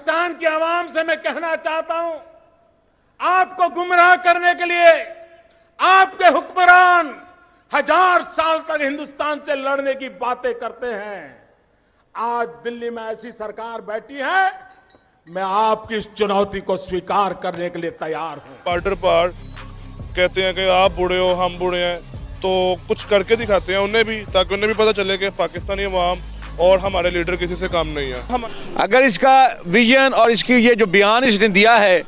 पाकिस्तान की आवाम से मैं कहना चाहता हूं, आपको गुमराह करने के लिए आपके हुक्मरान 1000 साल तक हिंदुस्तान से लड़ने की बातें करते हैं। आज दिल्ली में ऐसी सरकार बैठी है, मैं आपकी इस चुनौती को स्वीकार करने के लिए तैयार हूं। बॉर्डर पार कहते हैं कि आप बूढ़े हो हम बूढ़े हैं, तो कुछ करके दिखाते हैं उन्हें भी, ताकि उन्हें भी पता चले कि पाकिस्तानी अवाम और हमारे लीडर किसी से काम नहीं है। अगर इसका विजन और इसकी ये जो बयान इसने दिया है,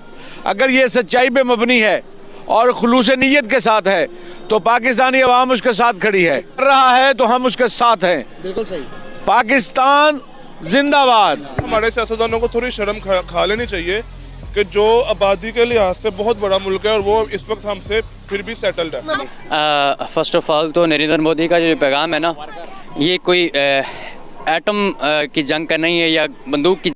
अगर ये सच्चाई पे मबनी है और खुलूस नीयत के साथ है, तो पाकिस्तानी अवाम उसके साथ खड़ी है। कर रहा है तो हम उसके साथ हैं। बिल्कुल सही। पाकिस्तान जिंदाबाद। हमारे सियासतदानों को थोड़ी शर्म खा लेनी चाहिए कि जो आबादी के लिहाज से बहुत बड़ा मुल्क है और वो इस वक्त हमसे फिर भी सेटल्ड है। फर्स्ट ऑफ ऑल तो नरेंद्र मोदी का जो पैगाम है ना, ये कोई एटम की जंग का नहीं है या बंदूक की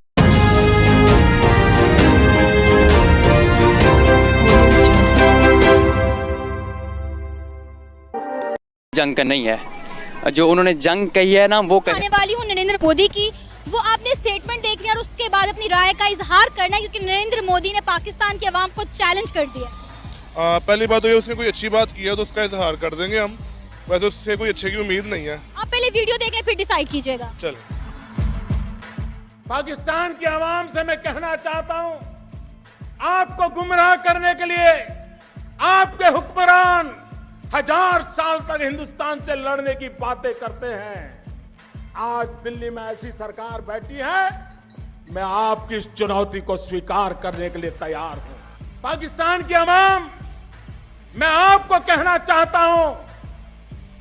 जंग का नहीं है। जो उन्होंने जंग कही है ना, वो आने वाली हूँ नरेंद्र मोदी की, वो आपने स्टेटमेंट देखनी है और उसके बाद अपनी राय का इजहार करना है, क्योंकि नरेंद्र मोदी ने पाकिस्तान की आवाम को चैलेंज कर दिया। पहली बात तो ये, उसने कोई अच्छी बात की है तो उसका इजहार कर देंगे हम, वैसे उससे कोई अच्छे की उम्मीद नहीं है। आप पहले वीडियो देख लें फिर डिसाइड कीजिएगा। चल, पाकिस्तान की आवाम से मैं कहना चाहता हूं, आपको गुमराह करने के लिए आपके हुक्मरान 1000 साल तक हिंदुस्तान से लड़ने की बातें करते हैं। आज दिल्ली में ऐसी सरकार बैठी है, मैं आपकी इस चुनौती को स्वीकार करने के लिए तैयार हूं। पाकिस्तान की आवाम, मैं आपको कहना चाहता हूं,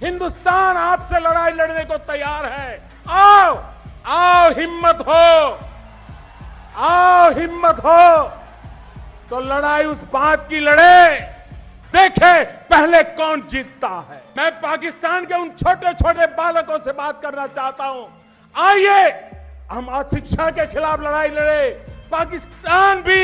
हिंदुस्तान आपसे लड़ाई लड़ने को तैयार है। आओ आओ, हिम्मत हो, आओ हिम्मत हो, तो लड़ाई उस बात की लड़े, देखे पहले कौन जीतता है। मैं पाकिस्तान के उन छोटे छोटे बालकों से बात करना चाहता हूं, आइए हम अशिक्षा के खिलाफ लड़ाई लड़े। पाकिस्तान भी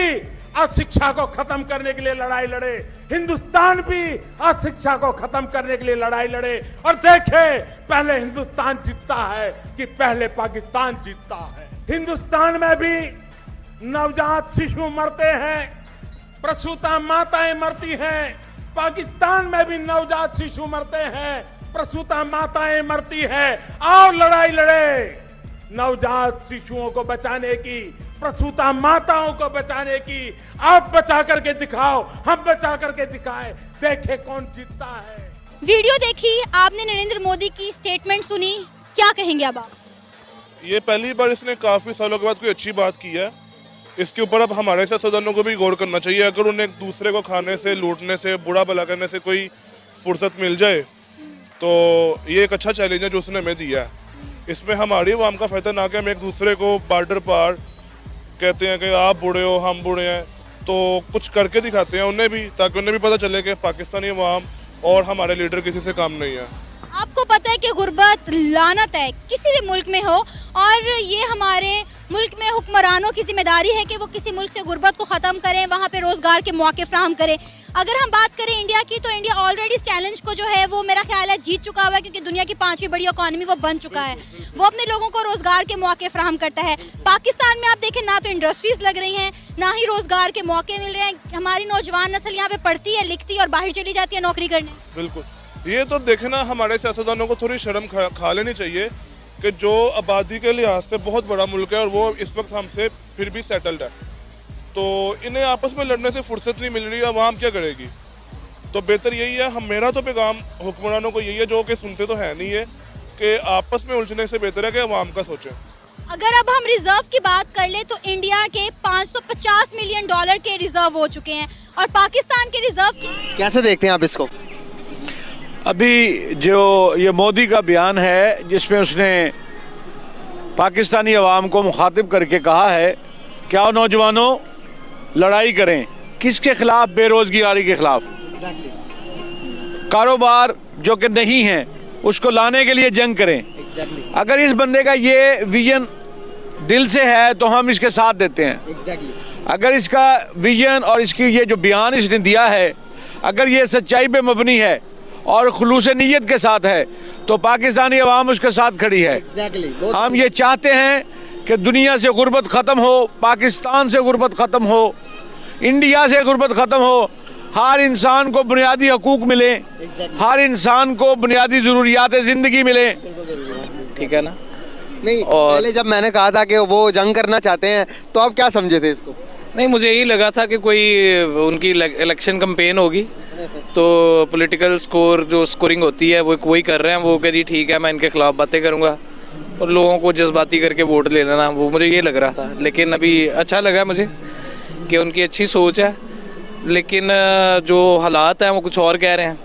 अशिक्षा को खत्म करने के लिए लड़ाई लड़े, हिंदुस्तान भी अशिक्षा को खत्म करने के लिए लड़ाई लड़े, और देखे पहले हिंदुस्तान जीतता है कि पहले पाकिस्तान जीतता है। हिंदुस्तान में भी नवजात शिशु मरते हैं, प्रसूता माताएं मरती हैं, पाकिस्तान में भी नवजात शिशु मरते हैं, प्रसूता माताएं मरती हैं। आओ लड़ाई लड़े, नवजात शिशुओं को बचाने की, प्रसूता माताओं को बचाने की। आप बचा करके दिखाओ, हम बचा करके दिखाएं, देखे कौन जीतता है। वीडियो देखी आपने, नरेंद्र मोदी की स्टेटमेंट सुनी, क्या कहेंगे अब आप? ये पहली बार इसने काफी सालों के बाद कोई अच्छी बात की है। इसके ऊपर अब हमारे सियासतदानों को भी गौर करना चाहिए। अगर उन्हें एक दूसरे को खाने से, लूटने से, बुरा भला करने से कोई फुर्सत मिल जाए, तो ये एक अच्छा चैलेंज है जो उसने हमें दिया है। इसमें हमारी आवाम का फायदा ना कि हम एक दूसरे को बॉर्डर पार कहते हैं कि आप बूढ़े हो हम बूढ़े हैं, तो कुछ करके दिखाते हैं उन्हें भी, ताकि उन्हें भी पता चले कि पाकिस्तानी अवाम और हमारे लीडर किसी से काम नहीं है। आपको पता है कि गुर्बत लानत है किसी भी मुल्क में हो, और ये हमारे मुल्क में हुक्मरानों की जिम्मेदारी है कि वो किसी मुल्क से गुर्बत को ख़त्म करें, वहाँ पे रोज़गार के मौके फ्राहम करें। अगर हम बात करें इंडिया की, तो इंडिया ऑलरेडी इस चैलेंज को जो है वो मेरा ख्याल है जीत चुका हुआ है, क्योंकि दुनिया की 5वीं बड़ी इकॉनमी वो बन चुका है। वो अपने लोगों को रोज़गार के मौके फ्राहम करता है। पाकिस्तान में आप देखें, ना तो इंडस्ट्रीज लग रही हैं, ना ही रोज़गार के मौके मिल रहे हैं। हमारी नौजवान नस्ल यहाँ पे पढ़ती है, लिखती है और बाहर चली जाती है नौकरी करने। बिल्कुल, ये तो देखे ना, हमारे सियासतदानों को थोड़ी शर्म खा लेनी चाहिए कि जो आबादी के लिहाज से बहुत बड़ा मुल्क है और वो इस वक्त हमसे फिर भी सेटल्ड है, तो इन्हें आपस में लड़ने से फुर्सत नहीं मिल रही है। अवाम क्या करेगी? तो बेहतर यही है, हम मेरा तो पैगाम हुक्मरानों को यही है, जो कि सुनते तो है नहीं है, कि आपस में उलझने से बेहतर है कि अवाम का सोचें। अगर अब हम रिजर्व की बात कर ले, तो इंडिया के $550 मिलियन के रिजर्व हो चुके हैं, और पाकिस्तान के रिजर्व कैसे देखते हैं आप इसको? अभी जो ये मोदी का बयान है, जिसमें उसने पाकिस्तानी अवाम को मुखातिब करके कहा है, क्या नौजवानों लड़ाई करें, किसके खिलाफ? बेरोजगारी के खिलाफ। कारोबार जो कि नहीं है उसको लाने के लिए जंग करें। अगर इस बंदे का ये विजन दिल से है तो हम इसके साथ देते हैं। अगर इसका विजन और इसकी ये जो बयान इसने दिया है, अगर ये सच्चाई पे मबनी है और खुलूस नीयत के साथ है, तो पाकिस्तानी अवाम उसके साथ खड़ी है। हम ये चाहते हैं कि दुनिया से गुर्बत ख़त्म हो, पाकिस्तान से गुर्बत ख़त्म हो, इंडिया से गुर्बत ख़त्म हो, हर इंसान को बुनियादी हकूक़ मिले, हर इंसान को बुनियादी ज़रूरियात ज़िंदगी मिले। ठीक है ना? नहीं, और पहले जब मैंने कहा था कि वो जंग करना चाहते हैं तो आप क्या समझे थे इसको? नहीं, मुझे यही लगा था कि कोई उनकी इलेक्शन कैंपेन होगी, तो पॉलिटिकल स्कोर जो स्कोरिंग होती है वो वही कर रहे हैं। वो कह जी ठीक है, मैं इनके खिलाफ बातें करूँगा और लोगों को जज्बाती करके वोट ले लेना, वो मुझे ये लग रहा था। लेकिन अभी अच्छा लगा मुझे कि उनकी अच्छी सोच है, लेकिन जो हालात हैं वो कुछ और कह रहे हैं।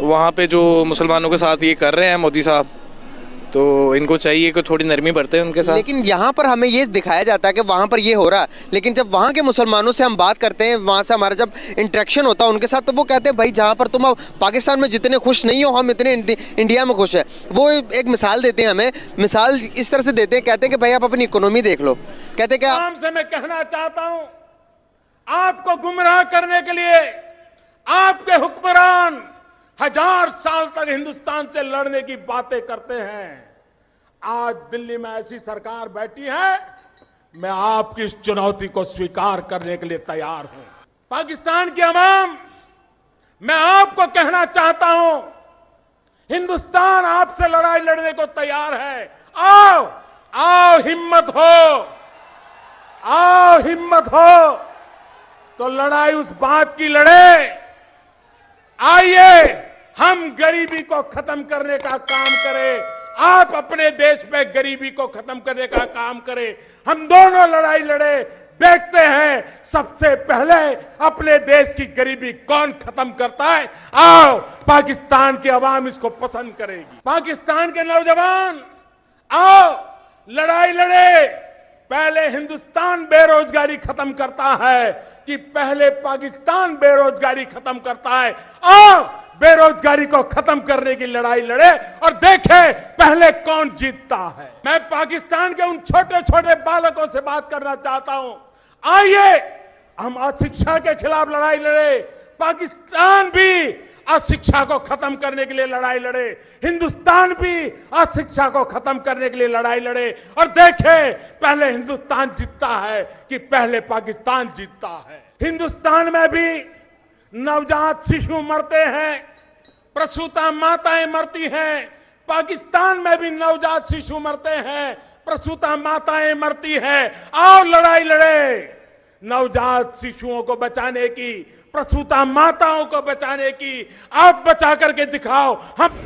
वहाँ पे जो मुसलमानों के साथ ये कर रहे हैं मोदी साहब, तो इनको चाहिए कि थोड़ी नरमी बरते हैं उनके साथ। लेकिन यहाँ पर हमें ये दिखाया जाता है कि वहाँ पर ये हो रहा है, लेकिन जब वहाँ के मुसलमानों से हम बात करते हैं, वहाँ से हमारा जब इंटरेक्शन होता है उनके साथ, तो वो कहते हैं भाई जहाँ पर तुम अब पाकिस्तान में जितने खुश नहीं हो, हम इतने इंडिया में खुश है। वो एक मिसाल देते हैं, हमें मिसाल इस तरह से देते हैं, कहते हैं कि भाई आप अपनी इकोनॉमी देख लो। कहते हैं कि आराम से मैं कहना चाहता हूं, आपको गुमराह करने के लिए आपके हुक्मरान 1000 साल तक हिंदुस्तान से लड़ने की बातें करते हैं। आज दिल्ली में ऐसी सरकार बैठी है, मैं आपकी इस चुनौती को स्वीकार करने के लिए तैयार हूं। पाकिस्तान की अवाम, मैं आपको कहना चाहता हूं, हिंदुस्तान आपसे लड़ाई लड़ने को तैयार है। आओ आओ, हिम्मत हो, आओ हिम्मत हो, तो लड़ाई उस बात की लड़े। आइए हम गरीबी को खत्म करने का काम करें, आप अपने देश में गरीबी को खत्म करने का काम करें। हम दोनों लड़ाई लड़े, देखते हैं सबसे पहले अपने देश की गरीबी कौन खत्म करता है। आओ, पाकिस्तान की आवाम इसको पसंद करेगी। पाकिस्तान के नौजवान आओ लड़ाई लड़े। पहले हिंदुस्तान बेरोजगारी खत्म करता है कि पहले पाकिस्तान बेरोजगारी खत्म करता है? आओ बेरोजगारी को खत्म करने की लड़ाई लड़े और देखें पहले कौन जीतता है। मैं पाकिस्तान के उन छोटे छोटे बालकों से बात करना चाहता हूं, आइए हम अशिक्षा के खिलाफ लड़ाई लड़े। पाकिस्तान भी अशिक्षा को खत्म करने के लिए लड़ाई लड़े, हिंदुस्तान भी अशिक्षा को खत्म करने के लिए लड़ाई लड़े और देखें पहले हिंदुस्तान जीतता है कि पहले पाकिस्तान जीतता है। हिंदुस्तान में भी नवजात शिशु मरते हैं, प्रसूता माताएं मरती हैं। पाकिस्तान में भी नवजात शिशु मरते हैं, प्रसूता माताएं मरती हैं। आओ लड़ाई लड़े, नवजात शिशुओं को बचाने की, प्रसूता माताओं को बचाने की। आप बचा करके दिखाओ। हम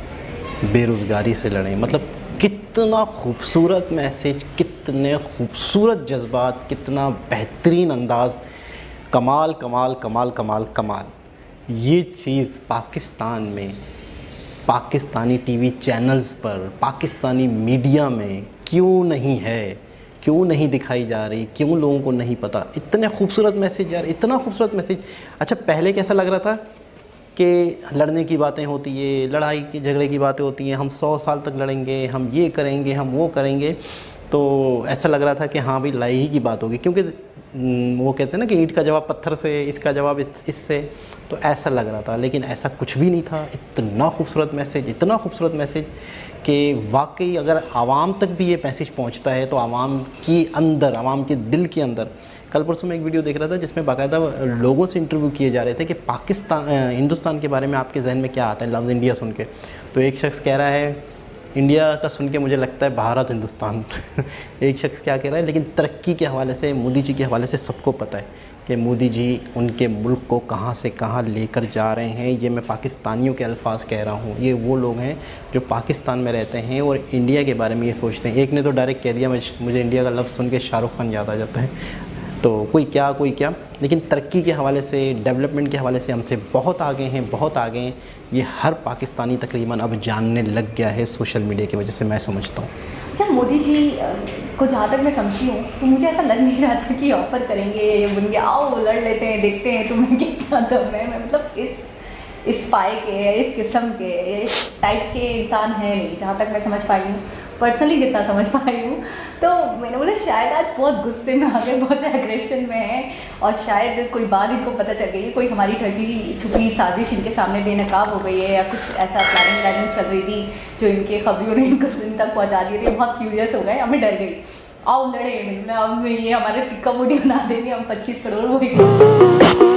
बेरोजगारी से लड़ें, मतलब कितना खूबसूरत मैसेज, कितने खूबसूरत जज्बात, कितना बेहतरीन अंदाज। कमाल कमाल कमाल कमाल कमाल। ये चीज़ पाकिस्तान में, पाकिस्तानी टीवी चैनल्स पर, पाकिस्तानी मीडिया में क्यों नहीं है, क्यों नहीं दिखाई जा रही, क्यों लोगों को नहीं पता? इतने खूबसूरत मैसेज यार, इतना खूबसूरत मैसेज। अच्छा, पहले कैसा लग रहा था कि लड़ने की बातें होती है, लड़ाई की झगड़े की बातें होती हैं, हम 100 साल तक लड़ेंगे, हम ये करेंगे, हम वो करेंगे। तो ऐसा लग रहा था कि हाँ भाई लड़ाई ही की बात होगी, क्योंकि वो कहते हैं ना कि ईंट का जवाब पत्थर से, इसका जवाब इससे। तो ऐसा लग रहा था, लेकिन ऐसा कुछ भी नहीं था। इतना खूबसूरत मैसेज, इतना खूबसूरत मैसेज कि वाकई अगर आवाम तक भी ये मैसेज पहुंचता है तो आवाम की अंदर, आवाम के दिल के अंदर। कल परसों में एक वीडियो देख रहा था जिसमें बाकायदा लोगों से इंटरव्यू किए जा रहे थे कि पाकिस्तान, हिंदुस्तान के बारे में आपके जहन में क्या आता है लफ्ज़ इंडिया सुन के। तो एक शख्स कह रहा है इंडिया का सुन के मुझे लगता है भारत हिंदुस्तान। एक शख्स क्या कह रहा है, लेकिन तरक्की के हवाले से, मोदी जी के हवाले से सबको पता है कि मोदी जी उनके मुल्क को कहाँ से कहाँ लेकर जा रहे हैं। ये मैं पाकिस्तानियों के अल्फाज कह रहा हूँ, ये वो लोग हैं जो पाकिस्तान में रहते हैं और इंडिया के बारे में ये सोचते हैं। एक ने तो डायरेक्ट कह दिया, मुझे इंडिया का लफ्ज़ सुन के शाहरुख खान याद आ जाता है। तो कोई क्या, लेकिन तरक्की के हवाले से, डेवलपमेंट के हवाले से हमसे बहुत आगे हैं, बहुत आगे हैं। ये हर पाकिस्तानी तकरीबन अब जानने लग गया है सोशल मीडिया की वजह से, मैं समझता हूँ। जब मोदी जी को जहाँ तक मैं समझी हूँ तो मुझे ऐसा लग नहीं रहा था कि ऑफ़र करेंगे, बोलेंगे आओ लड़ लेते हैं, देखते हैं तुम्हें क्या दम है। मैं मतलब इस पाए के, इस किस्म के, इस टाइप के इंसान है नहीं, जहाँ तक मैं समझ पाई हूँ, पर्सनली जितना समझ पाई हूँ। तो मैंने बोला शायद आज बहुत गुस्से में आ गए, बहुत एग्रेशन में है और शायद कोई बात इनको पता चल गई है, कोई हमारी ढकी छुपी साजिश इनके सामने बेनकाब हो गई है या कुछ ऐसा प्लानिंग चल रही थी जो इनके खबरियों ने इनको इन तक पहुँचा दी थी। बहुत क्यूरियस हो गए, हमें डर गई आओ लड़े, मतलब अब ये हमारे तिक्का मोटी बना देंगे, हम 25 करोड़ वही